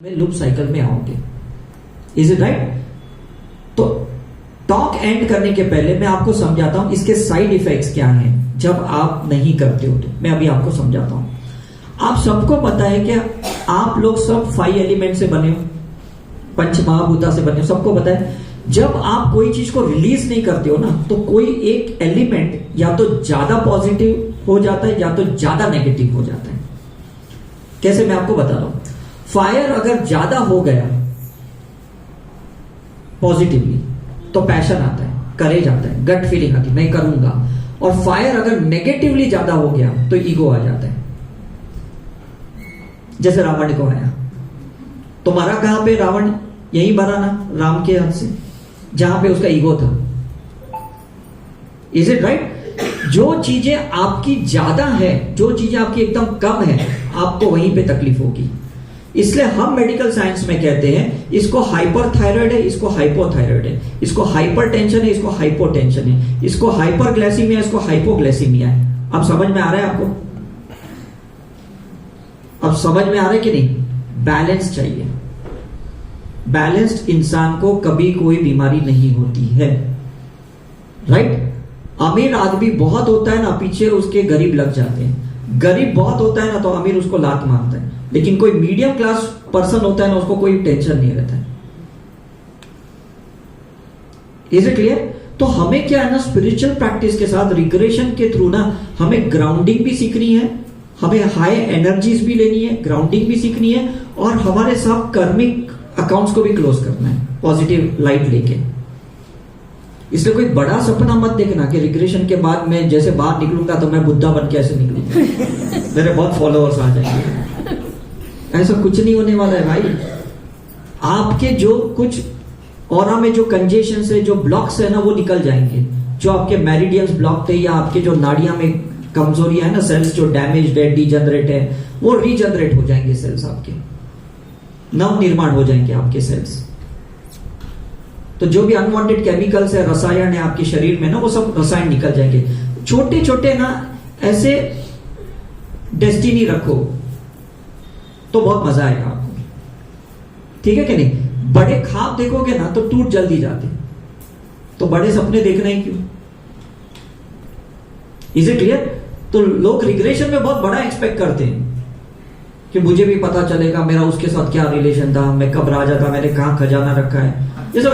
में loop cycle में आओगे। Is it right? तो टॉक एंड करने के पहले मैं आपको समझाता हूं इसके साइड इफेक्ट्स क्या हैं जब आप नहीं करते हो। तो मैं अभी आपको समझाता हूं। आप सबको पता है कि आप लोग सब 5 एलिमेंट से बने हो, पंच महाभूता से बने हो, सबको पता है। जब आप कोई चीज को रिलीज नहीं करते हो ना, तो कोई एक एलिमेंट या तो ज्यादा पॉजिटिव हो जाता है या तो ज्यादा नेगेटिव हो जाता है। कैसे, मैं आपको बता रहा हूं। फायर अगर ज्यादा हो गया पॉजिटिवली तो पैशन आता है, करेज आता है, गट फीलिंग आती है, मैं करूंगा। और फायर अगर नेगेटिवली ज्यादा हो गया तो ईगो आ जाता है। जैसे रावण को आया तो मरा कहां पे? रावण यही मरा ना, राम के हाथ से, जहां पे उसका ईगो था। Is it right? जो चीजें आपकी ज्यादा है, जो चीजें आपकी एकदम कम है, आपको वहीं पे तकलीफ होगी। इसलिए हम मेडिकल साइंस में कहते हैं इसको हाइपरथायराइड है, इसको हाइपोथायराइड है, इसको हाइपरटेंशन है, इसको हाइपोटेंशन है, इसको हाइपरग्लाइसीमिया, इसको हाइपोग्लाइसीमिया है। अब समझ में आ रहा है आपको? अब समझ में आ रहा है कि नहीं? बैलेंस चाहिए। बैलेंस्ड इंसान को कभी कोई बीमारी नहीं होती है। राइट? अमीर आदमी बहुत होता है ना, पीछे उसके गरीब लग जाते हैं। गरीब बहुत होता है ना, तो अमीर उसको लात मारता है। लेकिन कोई मीडियम क्लास पर्सन होता है ना, उसको कोई टेंशन नहीं रहता है। Is it clear? तो हमें क्या है ना, स्पिरिचुअल प्रैक्टिस के साथ रिग्रेशन के थ्रू ना, हमें ग्राउंडिंग भी सीखनी है, हमें हाई एनर्जीज भी लेनी है, ग्राउंडिंग भी सीखनी है, और हमारे साथ कर्मिक अकाउंट्स को भी क्लोज करना है पॉजिटिव लाइट लेके। इसलिए कोई बड़ा सपना मत देखना कि रिग्रेशन के बाद मैं जैसे बाहर निकलूंगा तो मैं बुद्धा बन के ऐसे निकलूंगा, मेरे बहुत फॉलोअर्स आ जाएंगे। ऐसा कुछ नहीं होने वाला है भाई। आपके जो कुछ ऑरा में जो कंजेशन है, जो ब्लॉक्स है ना, वो निकल जाएंगे। जो आपके मेरिडियंस ब्लॉक थे, या आपके जो नाड़ियां में कमजोरी है ना, सेल्स जो डैमेज है, डीजनरेट है, वो रीजनरेट हो जाएंगे। सेल्स आपके नव निर्माण हो जाएंगे आपके सेल्स। तो जो भी अनवांटेड केमिकल्स है, रसायन है आपके शरीर में ना, वो सब रसायन निकल जाएंगे। छोटे छोटे ना ऐसे डेस्टिनी रखो तो बहुत मजा आएगा आपको। ठीक है कि नहीं? बड़े ख्वाब देखोगे ना तो टूट जल्दी जाते, तो बड़े सपने देखना ही क्यों? Is it clear? तो लोग रिग्रेशन में बहुत बड़ा एक्सपेक्ट करते हैं कि मुझे भी पता चलेगा मेरा उसके साथ क्या रिलेशन था, मैं कब राजा था, मैंने कहां खजाना रखा है। ये सब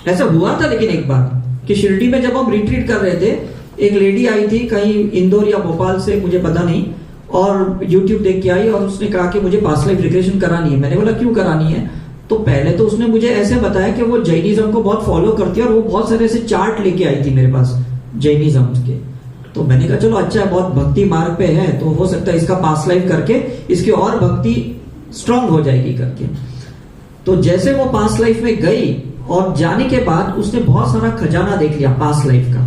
ऐसा हुआ था। लेकिन एक बार कि शिरडी में जब हम रिट्रीट कर रहे थे, एक लेडी आई थी कहीं इंदौर या भोपाल से, मुझे पता नहीं, और यूट्यूब देख के आई और उसने कहा कि मुझे पास्ट लाइफ रिग्रेशन करानी है। मैंने बोला क्यों करानी है? तो पहले तो उसने मुझे ऐसे बताया कि वो जैनिज्म को बहुत फॉलो करती है, और वो बहुत सारे ऐसे चार्ट लेके आई थी मेरे पास जैनिज्म के। तो मैंने कहा चलो अच्छा है, बहुत भक्ति मार्ग पे है, तो हो सकता है इसका पास्ट लाइफ करके इसकी और भक्ति स्ट्रांग हो जाएगी करके। तो जैसे वो पास्ट लाइफ में गई, और जाने के बाद उसने बहुत सारा खजाना देख लिया पास्ट लाइफ का,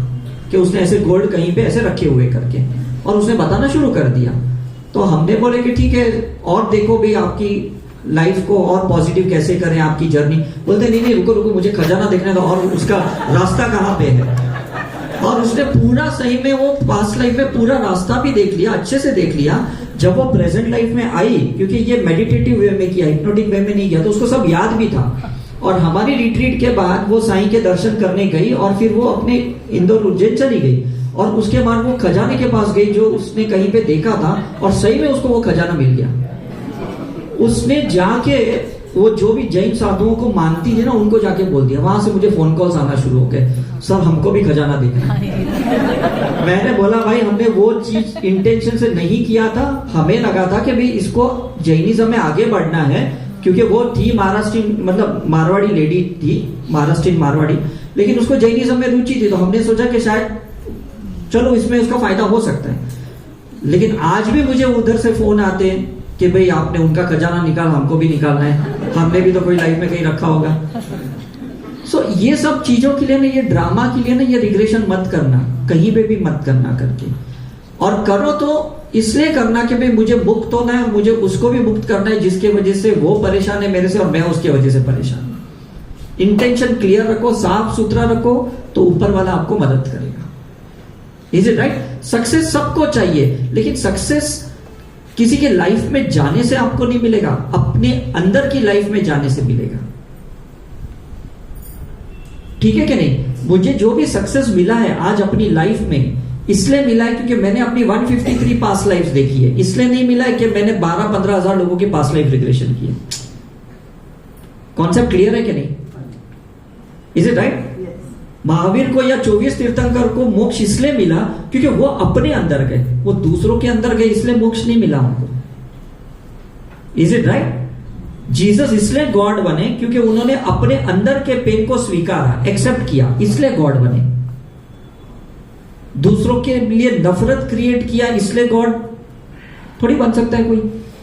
कि उसने ऐसे गोल्ड कहीं पे ऐसे रखे हुए करके, और उसने बताना शुरू कर दिया। तो हमने बोले कि ठीक है, और देखो भी आपकी लाइफ को और पॉजिटिव कैसे करें, आपकी जर्नी। बोलते नहीं रुको रुको, मुझे खजाना देखना था, और उसका रास्ता कहाँ पे है। और उसने पूरा सही में वो पास्ट लाइफ में पूरा रास्ता भी देख लिया, अच्छे से देख लिया। जब वो प्रेजेंट लाइफ में आई, क्योंकि ये मेडिटेटिव वे में किया, हिप्नोटिक वे में नहीं किया, तो उसको सब याद भी था। और हमारी रिट्रीट के बाद वो साईं के दर्शन करने गई, और फिर वो अपने इंदौर उज्जैन चली गई, और उसके बाद वो खजाने के पास गई जो उसने कहीं पे देखा था, और सही में उसको वो खजाना मिल गया। उसने जाके वो जो भी जैन साधुओं को मानती थी ना, उनको जाके बोल दिया। वहां से मुझे फोन कॉल्स आना शुरू हो गए, सर हमको भी खजाना देखना है। मैंने बोला भाई, हमने वो चीज इंटेंशन से नहीं किया था। हमें लगा था कि भाई इसको जैनिज्म में आगे बढ़ना है, क्योंकि वो थी महाराष्ट्रीयन, मतलब मारवाड़ी लेडी थी, महाराष्ट्रीयन मारवाड़ी, लेकिन उसको जैनिज्म में रुचि थी। तो हमने सोचा कि शायद चलो इसमें उसका फायदा हो सकता है। लेकिन आज भी मुझे उधर से फोन आते हैं कि भाई आपने उनका खजाना निकाला, हमको भी निकालना है, हमने भी तो कोई लाइफ में कहीं रखा होगा। सो ये सब चीजों के लिए ना, ये ड्रामा के लिए ना, ये रिग्रेशन मत करना, कहीं पे भी मत करना करके। और करो तो इसलिए करना कि भाई मुझे मुक्त होना है, मुझे उसको भी मुक्त करना है जिसके वजह से वो परेशान है मेरे से, और मैं उसके वजह से परेशान हूं। इंटेंशन क्लियर रखो, साफ सुथरा रखो, तो ऊपर वाला आपको मदद करेगा। Is it right? सक्सेस सबको चाहिए, लेकिन सक्सेस किसी के लाइफ में जाने से आपको नहीं मिलेगा, अपने अंदर की लाइफ में जाने से मिलेगा। ठीक है कि नहीं? मुझे जो भी सक्सेस मिला है आज अपनी लाइफ में, इसलिए मिला है क्योंकि मैंने अपनी 153 पास्ट लाइफ देखी है। इसलिए नहीं मिला है कि मैंने 12-15 हजार लोगों की पास्ट लाइफ रिग्रेशन की है। कॉन्सेप्ट क्लियर है कि नहीं? Is it right? महावीर को या 24 तीर्थंकर को मोक्ष इसलिए मिला क्योंकि वो अपने अंदर गए, वो दूसरों के अंदर गए, इसलिए मोक्ष नहीं मिला उनको। Is it right? जीसस इसलिए गॉड बने क्योंकि उन्होंने अपने अंदर के पेन को स्वीकारा, एक्सेप्ट किया, इसलिए गॉड बने। दूसरों के लिए नफरत क्रिएट किया, इसलिए गॉड थोड़ी बन सकता है कोई,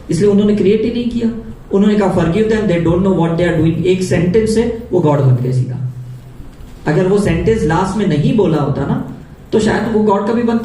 इसलिए उन्होंने क्रिएट ही नहीं किया। उन्होंने कहा forgive them, they don't know what they are doing. एक सेंटेंस से वो गॉड बन गए सीधा। अगर वो सेंटेंस लास्ट में नहीं बोला होता ना, तो शायद वो गॉड कभी बनते